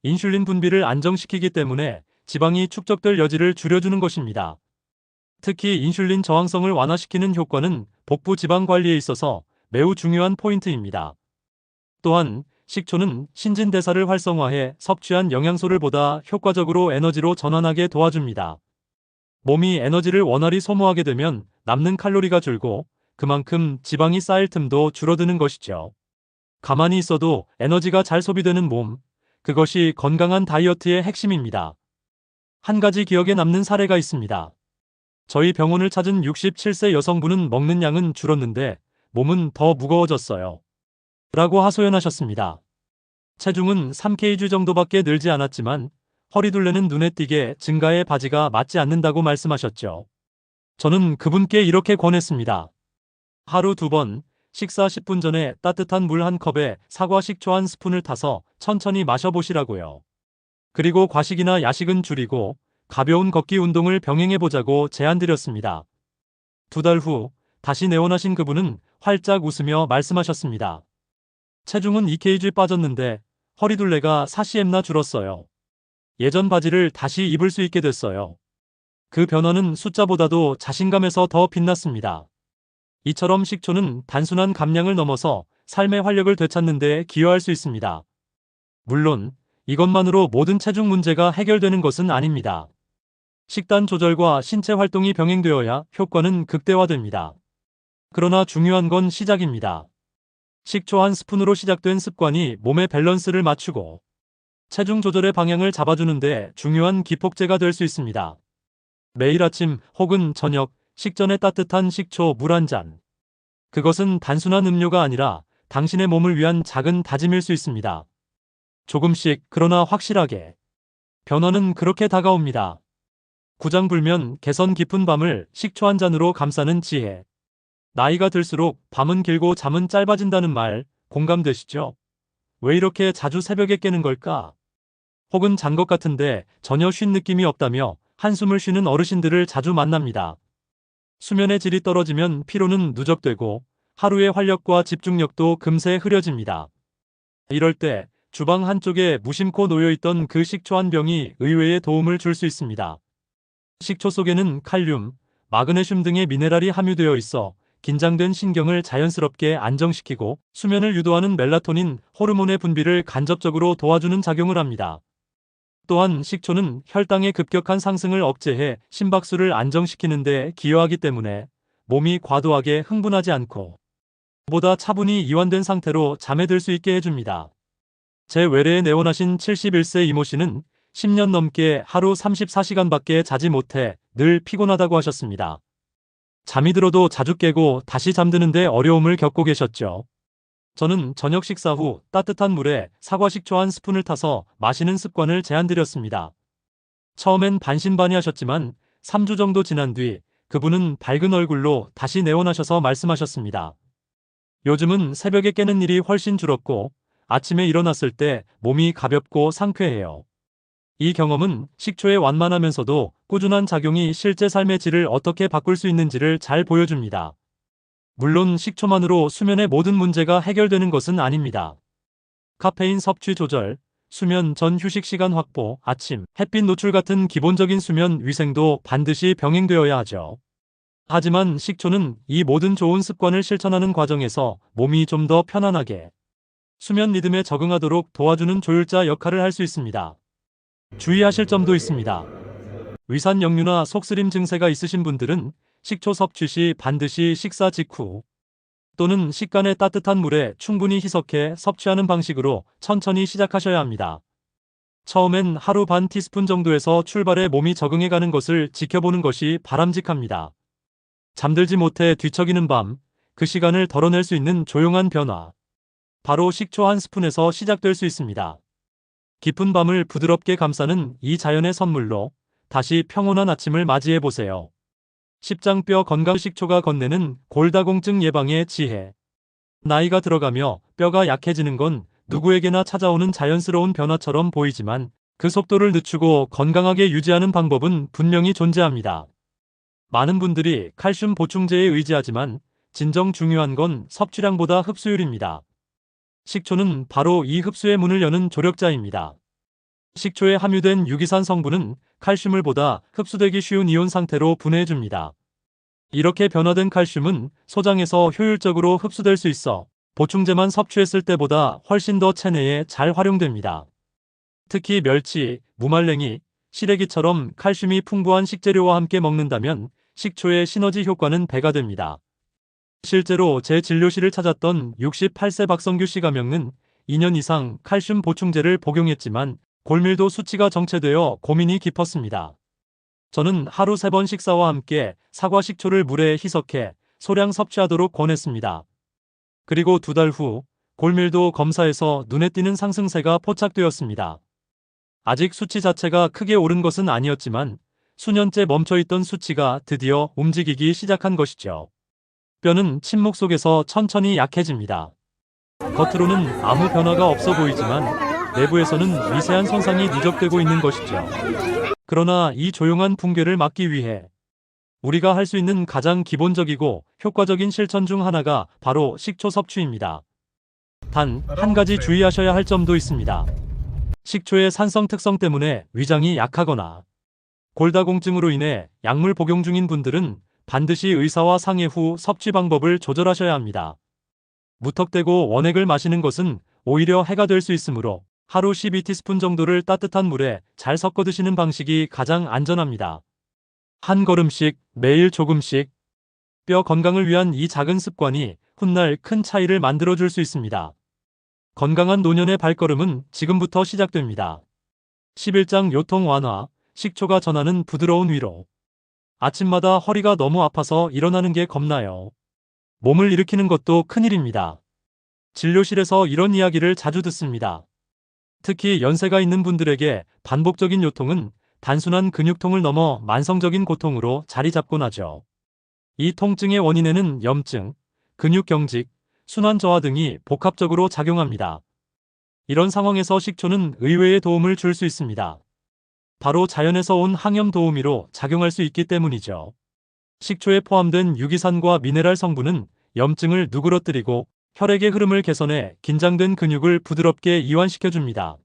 인슐린 분비를 안정시키기 때문에 지방이 축적될 여지를 줄여주는 것입니다. 특히 인슐린 저항성을 완화시키는 효과는 복부 지방 관리에 있어서 매우 중요한 포인트입니다. 또한 식초는 신진대사를 활성화해 섭취한 영양소를 보다 효과적으로 에너지로 전환하게 도와줍니다. 몸이 에너지를 원활히 소모하게 되면 남는 칼로리가 줄고 그만큼 지방이 쌓일 틈도 줄어드는 것이죠. 가만히 있어도 에너지가 잘 소비되는 몸, 그것이 건강한 다이어트의 핵심입니다. 한 가지 기억에 남는 사례가 있습니다. 저희 병원을 찾은 67세 여성분은 먹는 양은 줄었는데 몸은 더 무거워졌어요. 라고 하소연하셨습니다. 체중은 3kg 정도밖에 늘지 않았지만 허리둘레는 눈에 띄게 증가해 바지가 맞지 않는다고 말씀하셨죠. 저는 그분께 이렇게 권했습니다. 하루 2번, 식사 10분 전에 따뜻한 물 한 컵에 사과 식초 한 스푼을 타서 천천히 마셔보시라고요. 그리고 과식이나 야식은 줄이고 가벼운 걷기 운동을 병행해보자고 제안드렸습니다. 2달 후 다시 내원하신 그분은 활짝 웃으며 말씀하셨습니다. 체중은 2kg 빠졌는데 허리둘레가 4cm나 줄었어요. 예전 바지를 다시 입을 수 있게 됐어요. 그 변화는 숫자보다도 자신감에서 더 빛났습니다. 이처럼 식초는 단순한 감량을 넘어서 삶의 활력을 되찾는 데 기여할 수 있습니다. 물론 이것만으로 모든 체중 문제가 해결되는 것은 아닙니다. 식단 조절과 신체 활동이 병행되어야 효과는 극대화됩니다. 그러나 중요한 건 시작입니다. 식초 한 스푼으로 시작된 습관이 몸의 밸런스를 맞추고 체중 조절의 방향을 잡아주는데 중요한 기폭제가 될 수 있습니다. 매일 아침 혹은 저녁 식전에 따뜻한 식초 물 한 잔. 그것은 단순한 음료가 아니라 당신의 몸을 위한 작은 다짐일 수 있습니다. 조금씩 그러나 확실하게. 변화는 그렇게 다가옵니다. 구장불면 개선 깊은 밤을 식초 한 잔으로 감싸는 지혜. 나이가 들수록 밤은 길고 잠은 짧아진다는 말 공감되시죠? 왜 이렇게 자주 새벽에 깨는 걸까? 혹은 잔 것 같은데 전혀 쉰 느낌이 없다며 한숨을 쉬는 어르신들을 자주 만납니다. 수면의 질이 떨어지면 피로는 누적되고 하루의 활력과 집중력도 금세 흐려집니다. 이럴 때 주방 한쪽에 무심코 놓여있던 그 식초 한 병이 의외의 도움을 줄 수 있습니다. 식초 속에는 칼륨, 마그네슘 등의 미네랄이 함유되어 있어 긴장된 신경을 자연스럽게 안정시키고 수면을 유도하는 멜라토닌 호르몬의 분비를 간접적으로 도와주는 작용을 합니다. 또한 식초는 혈당의 급격한 상승을 억제해 심박수를 안정시키는 데 기여하기 때문에 몸이 과도하게 흥분하지 않고 보다 차분히 이완된 상태로 잠에 들 수 있게 해줍니다. 제 외래에 내원하신 71세 이모 씨는 10년 넘게 하루 34시간밖에 자지 못해 늘 피곤하다고 하셨습니다. 잠이 들어도 자주 깨고 다시 잠드는데 어려움을 겪고 계셨죠. 저는 저녁 식사 후 따뜻한 물에 사과 식초 한 스푼을 타서 마시는 습관을 제안드렸습니다. 처음엔 반신반의하셨지만 3주 정도 지난 뒤 그분은 밝은 얼굴로 다시 내원하셔서 말씀하셨습니다. 요즘은 새벽에 깨는 일이 훨씬 줄었고 아침에 일어났을 때 몸이 가볍고 상쾌해요. 이 경험은 식초의 완만하면서도 꾸준한 작용이 실제 삶의 질을 어떻게 바꿀 수 있는지를 잘 보여줍니다. 물론 식초만으로 수면의 모든 문제가 해결되는 것은 아닙니다. 카페인 섭취 조절, 수면 전 휴식 시간 확보, 아침, 햇빛 노출 같은 기본적인 수면 위생도 반드시 병행되어야 하죠. 하지만 식초는 이 모든 좋은 습관을 실천하는 과정에서 몸이 좀 더 편안하게 수면 리듬에 적응하도록 도와주는 조율자 역할을 할 수 있습니다. 주의하실 점도 있습니다. 위산역류나 속쓰림 증세가 있으신 분들은 식초 섭취 시 반드시 식사 직후 또는 식간의 따뜻한 물에 충분히 희석해 섭취하는 방식으로 천천히 시작하셔야 합니다. 처음엔 하루 반 티스푼 정도에서 출발해 몸이 적응해가는 것을 지켜보는 것이 바람직합니다. 잠들지 못해 뒤척이는 밤, 그 시간을 덜어낼 수 있는 조용한 변화. 바로 식초 한 스푼에서 시작될 수 있습니다. 깊은 밤을 부드럽게 감싸는 이 자연의 선물로 다시 평온한 아침을 맞이해 보세요. 십장뼈 건강 식초가 건네는 골다공증 예방의 지혜. 나이가 들어가며 뼈가 약해지는 건 누구에게나 찾아오는 자연스러운 변화처럼 보이지만 그 속도를 늦추고 건강하게 유지하는 방법은 분명히 존재합니다. 많은 분들이 칼슘 보충제에 의지하지만 진정 중요한 건 섭취량보다 흡수율입니다. 식초는 바로 이 흡수의 문을 여는 조력자입니다. 식초에 함유된 유기산 성분은 칼슘을 보다 흡수되기 쉬운 이온 상태로 분해해줍니다. 이렇게 변화된 칼슘은 소장에서 효율적으로 흡수될 수 있어 보충제만 섭취했을 때보다 훨씬 더 체내에 잘 활용됩니다. 특히 멸치, 무말랭이, 시래기처럼 칼슘이 풍부한 식재료와 함께 먹는다면 식초의 시너지 효과는 배가 됩니다. 실제로 제 진료실을 찾았던 68세 박성규 씨 가명은 2년 이상 칼슘 보충제를 복용했지만 골밀도 수치가 정체되어 고민이 깊었습니다. 저는 하루 3번 식사와 함께 사과 식초를 물에 희석해 소량 섭취하도록 권했습니다. 그리고 2달 후 골밀도 검사에서 눈에 띄는 상승세가 포착되었습니다. 아직 수치 자체가 크게 오른 것은 아니었지만 수년째 멈춰있던 수치가 드디어 움직이기 시작한 것이죠. 뼈는 침묵 속에서 천천히 약해집니다. 겉으로는 아무 변화가 없어 보이지만 내부에서는 미세한 손상이 누적되고 있는 것이죠. 그러나 이 조용한 붕괴를 막기 위해 우리가 할 수 있는 가장 기본적이고 효과적인 실천 중 하나가 바로 식초 섭취입니다. 단, 한 가지 주의하셔야 할 점도 있습니다. 식초의 산성 특성 때문에 위장이 약하거나 골다공증으로 인해 약물 복용 중인 분들은 반드시 의사와 상의 후 섭취 방법을 조절하셔야 합니다. 무턱대고 원액을 마시는 것은 오히려 해가 될 수 있으므로 하루 12티스푼 정도를 따뜻한 물에 잘 섞어 드시는 방식이 가장 안전합니다. 한 걸음씩, 매일 조금씩 뼈 건강을 위한 이 작은 습관이 훗날 큰 차이를 만들어줄 수 있습니다. 건강한 노년의 발걸음은 지금부터 시작됩니다. 11장 요통 완화, 식초가 전하는 부드러운 위로. 아침마다 허리가 너무 아파서 일어나는 게 겁나요. 몸을 일으키는 것도 큰일입니다. 진료실에서 이런 이야기를 자주 듣습니다. 특히 연세가 있는 분들에게 반복적인 요통은 단순한 근육통을 넘어 만성적인 고통으로 자리 잡곤 하죠. 이 통증의 원인에는 염증, 근육경직, 순환 저하 등이 복합적으로 작용합니다. 이런 상황에서 식초는 의외의 도움을 줄 수 있습니다. 바로 자연에서 온 항염 도우미로 작용할 수 있기 때문이죠. 식초에 포함된 유기산과 미네랄 성분은 염증을 누그러뜨리고 혈액의 흐름을 개선해 긴장된 근육을 부드럽게 이완시켜줍니다.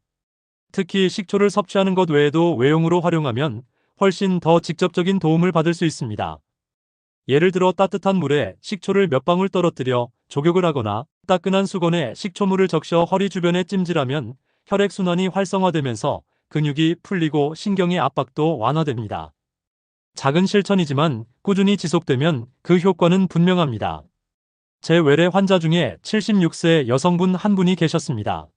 특히 식초를 섭취하는 것 외에도 외용으로 활용하면 훨씬 더 직접적인 도움을 받을 수 있습니다. 예를 들어 따뜻한 물에 식초를 몇 방울 떨어뜨려 족욕을 하거나 따끈한 수건에 식초물을 적셔 허리 주변에 찜질하면 혈액순환이 활성화되면서 근육이 풀리고 신경의 압박도 완화됩니다. 작은 실천이지만 꾸준히 지속되면 그 효과는 분명합니다. 제 외래 환자 중에 76세 여성분 한 분이 계셨습니다.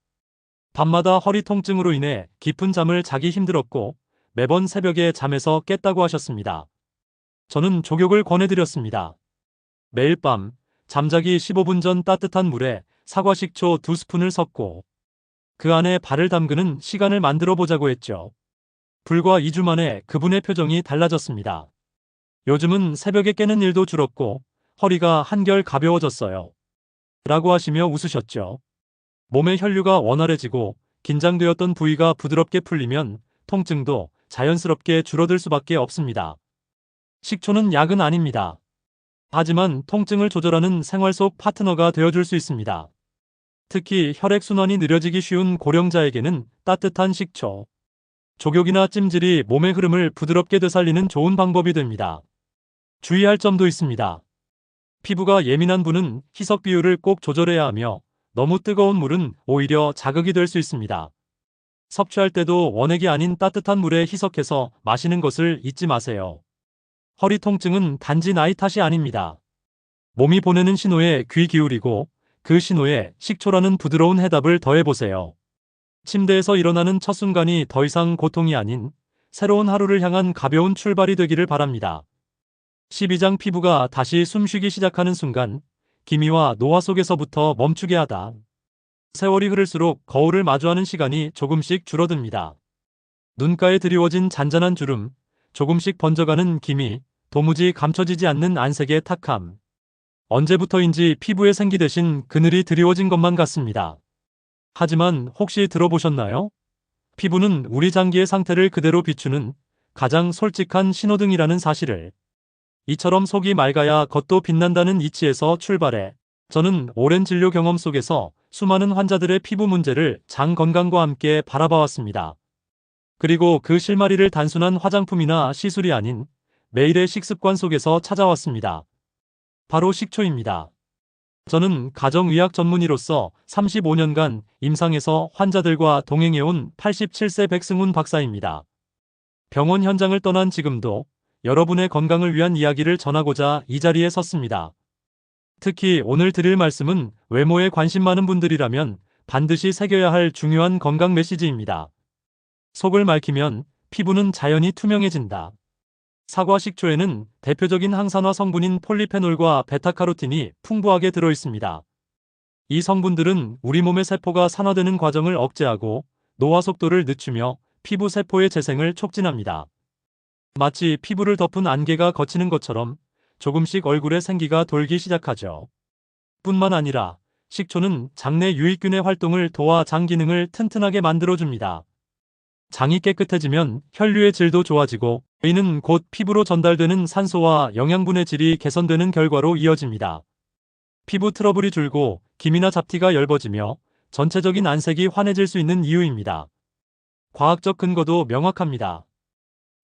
밤마다 허리 통증으로 인해 깊은 잠을 자기 힘들었고 매번 새벽에 잠에서 깼다고 하셨습니다. 저는 족욕을 권해드렸습니다. 매일 밤 잠자기 15분 전 따뜻한 물에 사과식초 2스푼을 섞고 그 안에 발을 담그는 시간을 만들어 보자고 했죠. 불과 2주 만에 그분의 표정이 달라졌습니다. 요즘은 새벽에 깨는 일도 줄었고 허리가 한결 가벼워졌어요. 라고 하시며 웃으셨죠. 몸의 혈류가 원활해지고 긴장되었던 부위가 부드럽게 풀리면 통증도 자연스럽게 줄어들 수밖에 없습니다. 식초는 약은 아닙니다. 하지만 통증을 조절하는 생활 속 파트너가 되어줄 수 있습니다. 특히 혈액순환이 느려지기 쉬운 고령자에게는 따뜻한 식초, 족욕이나 찜질이 몸의 흐름을 부드럽게 되살리는 좋은 방법이 됩니다. 주의할 점도 있습니다. 피부가 예민한 분은 희석 비율을 꼭 조절해야 하며 너무 뜨거운 물은 오히려 자극이 될 수 있습니다. 섭취할 때도 원액이 아닌 따뜻한 물에 희석해서 마시는 것을 잊지 마세요. 허리 통증은 단지 나이 탓이 아닙니다. 몸이 보내는 신호에 귀 기울이고 그 신호에 식초라는 부드러운 해답을 더해보세요. 침대에서 일어나는 첫 순간이 더 이상 고통이 아닌 새로운 하루를 향한 가벼운 출발이 되기를 바랍니다. 12장 피부가 다시 숨쉬기 시작하는 순간 기미와 노화 속에서부터 멈추게 하다. 세월이 흐를수록 거울을 마주하는 시간이 조금씩 줄어듭니다. 눈가에 드리워진 잔잔한 주름, 조금씩 번져가는 기미, 도무지 감춰지지 않는 안색의 탁함. 언제부터인지 피부에 생기 대신 그늘이 드리워진 것만 같습니다. 하지만 혹시 들어보셨나요? 피부는 우리 장기의 상태를 그대로 비추는 가장 솔직한 신호등이라는 사실을. 이처럼 속이 맑아야 겉도 빛난다는 이치에서 출발해 저는 오랜 진료 경험 속에서 수많은 환자들의 피부 문제를 장 건강과 함께 바라봐왔습니다. 그리고 그 실마리를 단순한 화장품이나 시술이 아닌 매일의 식습관 속에서 찾아왔습니다. 바로 식초입니다. 저는 가정의학 전문의로서 35년간 임상에서 환자들과 동행해온 87세 백승훈 박사입니다. 병원 현장을 떠난 지금도 여러분의 건강을 위한 이야기를 전하고자 이 자리에 섰습니다. 특히 오늘 드릴 말씀은 외모에 관심 많은 분들이라면 반드시 새겨야 할 중요한 건강 메시지입니다. 속을 맑히면 피부는 자연히 투명해진다. 사과 식초에는 대표적인 항산화 성분인 폴리페놀과 베타카로틴이 풍부하게 들어있습니다. 이 성분들은 우리 몸의 세포가 산화되는 과정을 억제하고 노화 속도를 늦추며 피부 세포의 재생을 촉진합니다. 마치 피부를 덮은 안개가 걷히는 것처럼 조금씩 얼굴에 생기가 돌기 시작하죠. 뿐만 아니라 식초는 장내 유익균의 활동을 도와 장 기능을 튼튼하게 만들어줍니다. 장이 깨끗해지면 혈류의 질도 좋아지고 이는 곧 피부로 전달되는 산소와 영양분의 질이 개선되는 결과로 이어집니다. 피부 트러블이 줄고 기미나 잡티가 엷어지며 전체적인 안색이 환해질 수 있는 이유입니다. 과학적 근거도 명확합니다.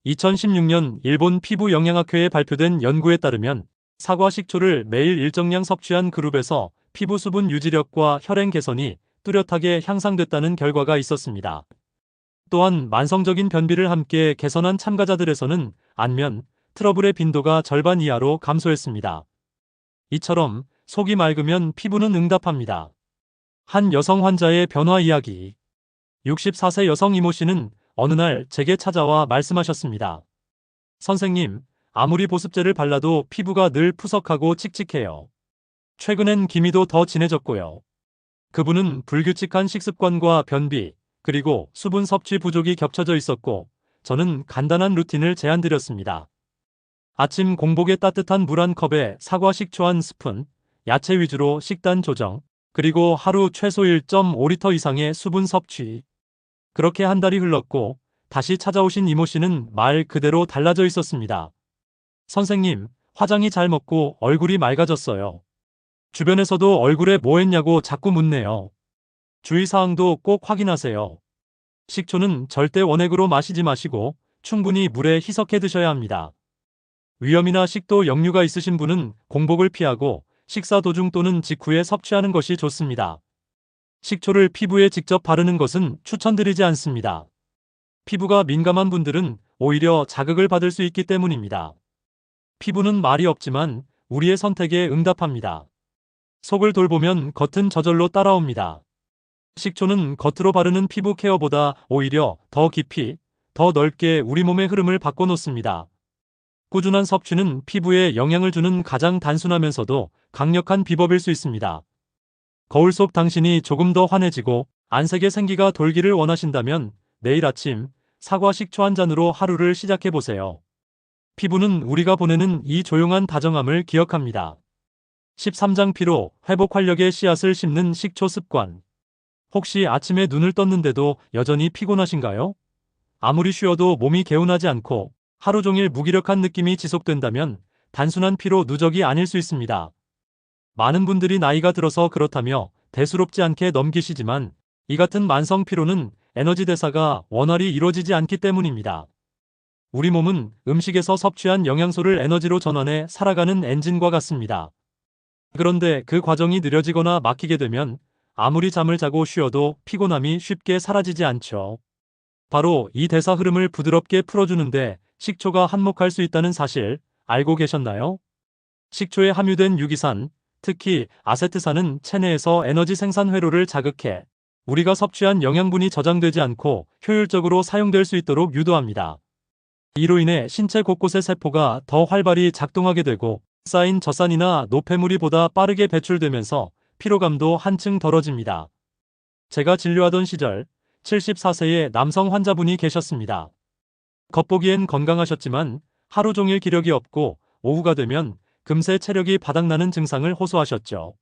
2016년 일본 피부 영양학회에 발표된 연구에 따르면 사과 식초를 매일 일정량 섭취한 그룹에서 피부 수분 유지력과 혈행 개선이 뚜렷하게 향상됐다는 결과가 있었습니다. 또한 만성적인 변비를 함께 개선한 참가자들에서는 안면, 트러블의 빈도가 절반 이하로 감소했습니다. 이처럼 속이 맑으면 피부는 응답합니다. 한 여성 환자의 변화 이야기. 64세 여성 이모 씨는 어느 날 제게 찾아와 말씀하셨습니다. 선생님, 아무리 보습제를 발라도 피부가 늘 푸석하고 칙칙해요. 최근엔 기미도 더 진해졌고요. 그분은 불규칙한 식습관과 변비, 그리고 수분 섭취 부족이 겹쳐져 있었고, 저는 간단한 루틴을 제안드렸습니다. 아침 공복에 따뜻한 물 한 컵에 사과 식초 한 스푼, 야채 위주로 식단 조정, 그리고 하루 최소 1.5리터 이상의 수분 섭취. 그렇게 한 달이 흘렀고 다시 찾아오신 이모 씨는 말 그대로 달라져 있었습니다. 선생님, 화장이 잘 먹고 얼굴이 맑아졌어요. 주변에서도 얼굴에 뭐 했냐고 자꾸 묻네요. 주의사항도 꼭 확인하세요. 식초는 절대 원액으로 마시지 마시고 충분히 물에 희석해 드셔야 합니다. 위염이나 식도 역류가 있으신 분은 공복을 피하고 식사 도중 또는 직후에 섭취하는 것이 좋습니다. 식초를 피부에 직접 바르는 것은 추천드리지 않습니다. 피부가 민감한 분들은 오히려 자극을 받을 수 있기 때문입니다. 피부는 말이 없지만 우리의 선택에 응답합니다. 속을 돌보면 겉은 저절로 따라옵니다. 식초는 겉으로 바르는 피부 케어보다 오히려 더 깊이, 더 넓게 우리 몸의 흐름을 바꿔놓습니다. 꾸준한 섭취는 피부에 영향을 주는 가장 단순하면서도 강력한 비법일 수 있습니다. 거울 속 당신이 조금 더 환해지고 안색의 생기가 돌기를 원하신다면 내일 아침 사과 식초 한 잔으로 하루를 시작해보세요. 피부는 우리가 보내는 이 조용한 다정함을 기억합니다. 13장 피로, 회복 활력의 씨앗을 심는 식초 습관. 혹시 아침에 눈을 떴는데도 여전히 피곤하신가요? 아무리 쉬어도 몸이 개운하지 않고 하루 종일 무기력한 느낌이 지속된다면 단순한 피로 누적이 아닐 수 있습니다. 많은 분들이 나이가 들어서 그렇다며 대수롭지 않게 넘기시지만 이 같은 만성 피로는 에너지 대사가 원활히 이루어지지 않기 때문입니다. 우리 몸은 음식에서 섭취한 영양소를 에너지로 전환해 살아가는 엔진과 같습니다. 그런데 그 과정이 느려지거나 막히게 되면 아무리 잠을 자고 쉬어도 피곤함이 쉽게 사라지지 않죠. 바로 이 대사 흐름을 부드럽게 풀어주는데 식초가 한몫할 수 있다는 사실 알고 계셨나요? 식초에 함유된 유기산, 특히 아세트산은 체내에서 에너지 생산 회로를 자극해 우리가 섭취한 영양분이 저장되지 않고 효율적으로 사용될 수 있도록 유도합니다. 이로 인해 신체 곳곳의 세포가 더 활발히 작동하게 되고 쌓인 젖산이나 노폐물이 보다 빠르게 배출되면서 피로감도 한층 덜어집니다. 제가 진료하던 시절 74세의 남성 환자분이 계셨습니다. 겉보기엔 건강하셨지만 하루 종일 기력이 없고 오후가 되면 금세 체력이 바닥나는 증상을 호소하셨죠.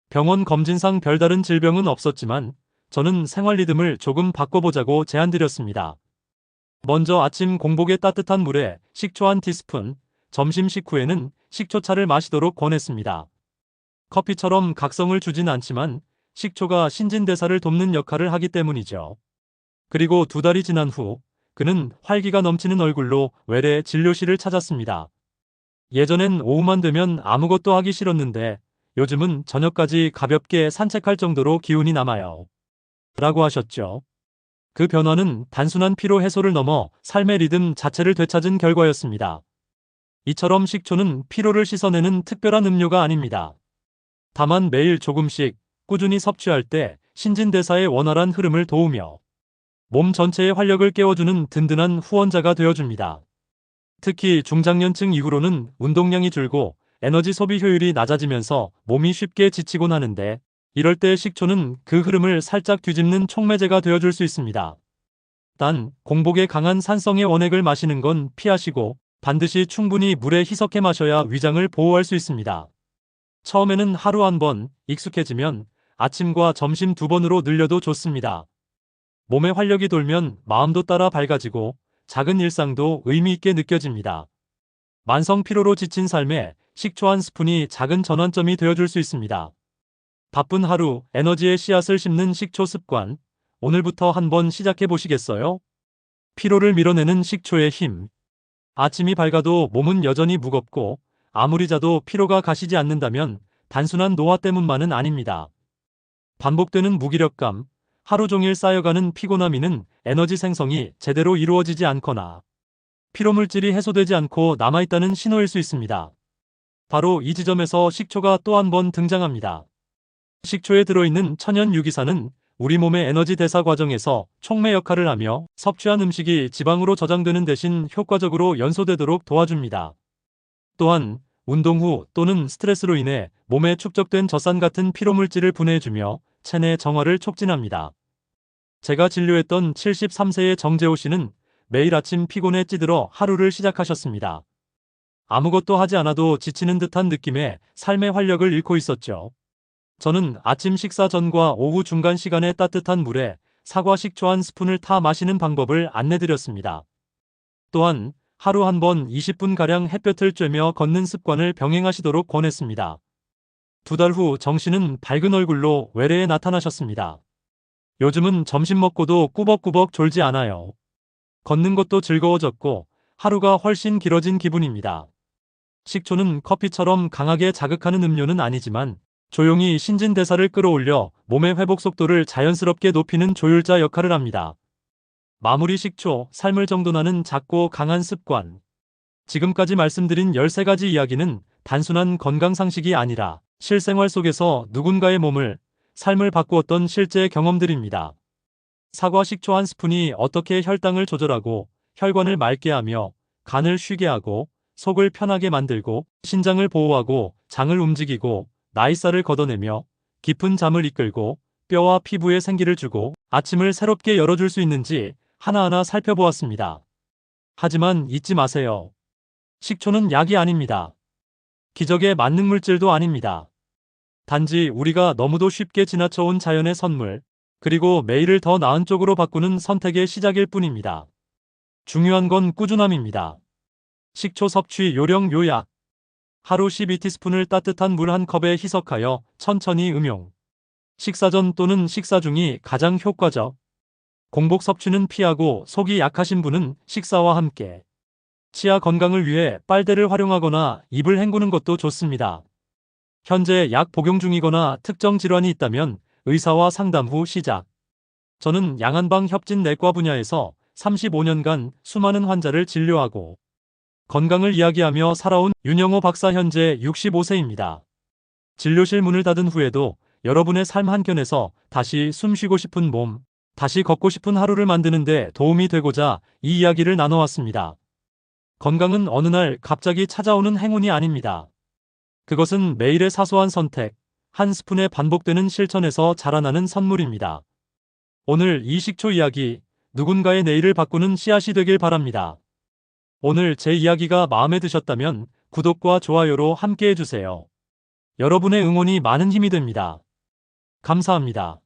병원 검진상 별다른 질병은 없었지만 저는 생활 리듬을 조금 바꿔보자고 제안드렸습니다. 먼저 아침 공복에 따뜻한 물에 식초 한 티스푼, 점심 식후에는 식초차를 마시도록 권했습니다. 커피처럼 각성을 주진 않지만 식초가 신진대사를 돕는 역할을 하기 때문이죠. 그리고 2달이 지난 후 그는 활기가 넘치는 얼굴로 외래 진료실을 찾았습니다. 예전엔 오후만 되면 아무것도 하기 싫었는데 요즘은 저녁까지 가볍게 산책할 정도로 기운이 남아요. 라고 하셨죠. 그 변화는 단순한 피로 해소를 넘어 삶의 리듬 자체를 되찾은 결과였습니다. 이처럼 식초는 피로를 씻어내는 특별한 음료가 아닙니다. 다만 매일 조금씩 꾸준히 섭취할 때 신진대사의 원활한 흐름을 도우며 몸 전체의 활력을 깨워주는 든든한 후원자가 되어줍니다. 특히 중장년층 이후로는 운동량이 줄고 에너지 소비 효율이 낮아지면서 몸이 쉽게 지치곤 하는데 이럴 때 식초는 그 흐름을 살짝 뒤집는 촉매제가 되어줄 수 있습니다. 단, 공복에 강한 산성의 원액을 마시는 건 피하시고 반드시 충분히 물에 희석해 마셔야 위장을 보호할 수 있습니다. 처음에는 하루 1번, 익숙해지면 아침과 점심 2번으로 늘려도 좋습니다. 몸에 활력이 돌면 마음도 따라 밝아지고 작은 일상도 의미 있게 느껴집니다. 만성 피로로 지친 삶에 식초 한 스푼이 작은 전환점이 되어줄 수 있습니다. 바쁜 하루, 에너지의 씨앗을 심는 식초 습관, 오늘부터 한번 시작해 보시겠어요? 피로를 밀어내는 식초의 힘. 아침이 밝아도 몸은 여전히 무겁고 아무리 자도 피로가 가시지 않는다면 단순한 노화 때문만은 아닙니다. 반복되는 무기력감, 하루 종일 쌓여가는 피곤함이는 에너지 생성이 제대로 이루어지지 않거나 피로물질이 해소되지 않고 남아있다는 신호일 수 있습니다. 바로 이 지점에서 식초가 또 한 번 등장합니다. 식초에 들어있는 천연 유기산은 우리 몸의 에너지 대사 과정에서 촉매 역할을 하며 섭취한 음식이 지방으로 저장되는 대신 효과적으로 연소되도록 도와줍니다. 또한 운동 후 또는 스트레스로 인해 몸에 축적된 젖산 같은 피로물질을 분해해주며 체내 정화를 촉진합니다. 제가 진료했던 73세의 정재호 씨는 매일 아침 피곤에 찌들어 하루를 시작하셨습니다. 아무것도 하지 않아도 지치는 듯한 느낌에 삶의 활력을 잃고 있었죠. 저는 아침 식사 전과 오후 중간 시간에 따뜻한 물에 사과 식초 한 스푼을 타 마시는 방법을 안내드렸습니다. 또한 하루 1번 20분가량 햇볕을 쬐며 걷는 습관을 병행하시도록 권했습니다. 2달 후 정 씨는 밝은 얼굴로 외래에 나타나셨습니다. 요즘은 점심 먹고도 꾸벅꾸벅 졸지 않아요. 걷는 것도 즐거워졌고 하루가 훨씬 길어진 기분입니다. 식초는 커피처럼 강하게 자극하는 음료는 아니지만 조용히 신진대사를 끌어올려 몸의 회복 속도를 자연스럽게 높이는 조율자 역할을 합니다. 마무리 식초, 삶을 정돈하는 작고 강한 습관. 지금까지 말씀드린 13가지 이야기는 단순한 건강 상식이 아니라 실생활 속에서 누군가의 몸을, 삶을 바꾸었던 실제 경험들입니다. 사과 식초 한 스푼이 어떻게 혈당을 조절하고 혈관을 맑게 하며 간을 쉬게 하고 속을 편하게 만들고 신장을 보호하고 장을 움직이고 나이살을 걷어내며 깊은 잠을 이끌고 뼈와 피부에 생기를 주고 아침을 새롭게 열어줄 수 있는지 하나하나 살펴보았습니다. 하지만 잊지 마세요. 식초는 약이 아닙니다. 기적의 만능물질도 아닙니다. 단지 우리가 너무도 쉽게 지나쳐온 자연의 선물, 그리고 매일을 더 나은 쪽으로 바꾸는 선택의 시작일 뿐입니다. 중요한 건 꾸준함입니다. 식초 섭취 요령 요약. 하루 12티스푼을 따뜻한 물 한 컵에 희석하여 천천히 음용. 식사 전 또는 식사 중이 가장 효과적. 공복 섭취는 피하고 속이 약하신 분은 식사와 함께. 치아 건강을 위해 빨대를 활용하거나 입을 헹구는 것도 좋습니다. 현재 약 복용 중이거나 특정 질환이 있다면 의사와 상담 후 시작. 저는 양한방 협진 내과 분야에서 35년간 수많은 환자를 진료하고 건강을 이야기하며 살아온 윤영호 박사 현재 65세입니다. 진료실 문을 닫은 후에도 여러분의 삶 한켠에서 다시 숨쉬고 싶은 몸, 다시 걷고 싶은 하루를 만드는 데 도움이 되고자 이 이야기를 나눠왔습니다. 건강은 어느 날 갑자기 찾아오는 행운이 아닙니다. 그것은 매일의 사소한 선택, 한 스푼의 반복되는 실천에서 자라나는 선물입니다. 오늘 이 식초 이야기, 누군가의 내일을 바꾸는 씨앗이 되길 바랍니다. 오늘 제 이야기가 마음에 드셨다면 구독과 좋아요로 함께 해주세요. 여러분의 응원이 많은 힘이 됩니다. 감사합니다.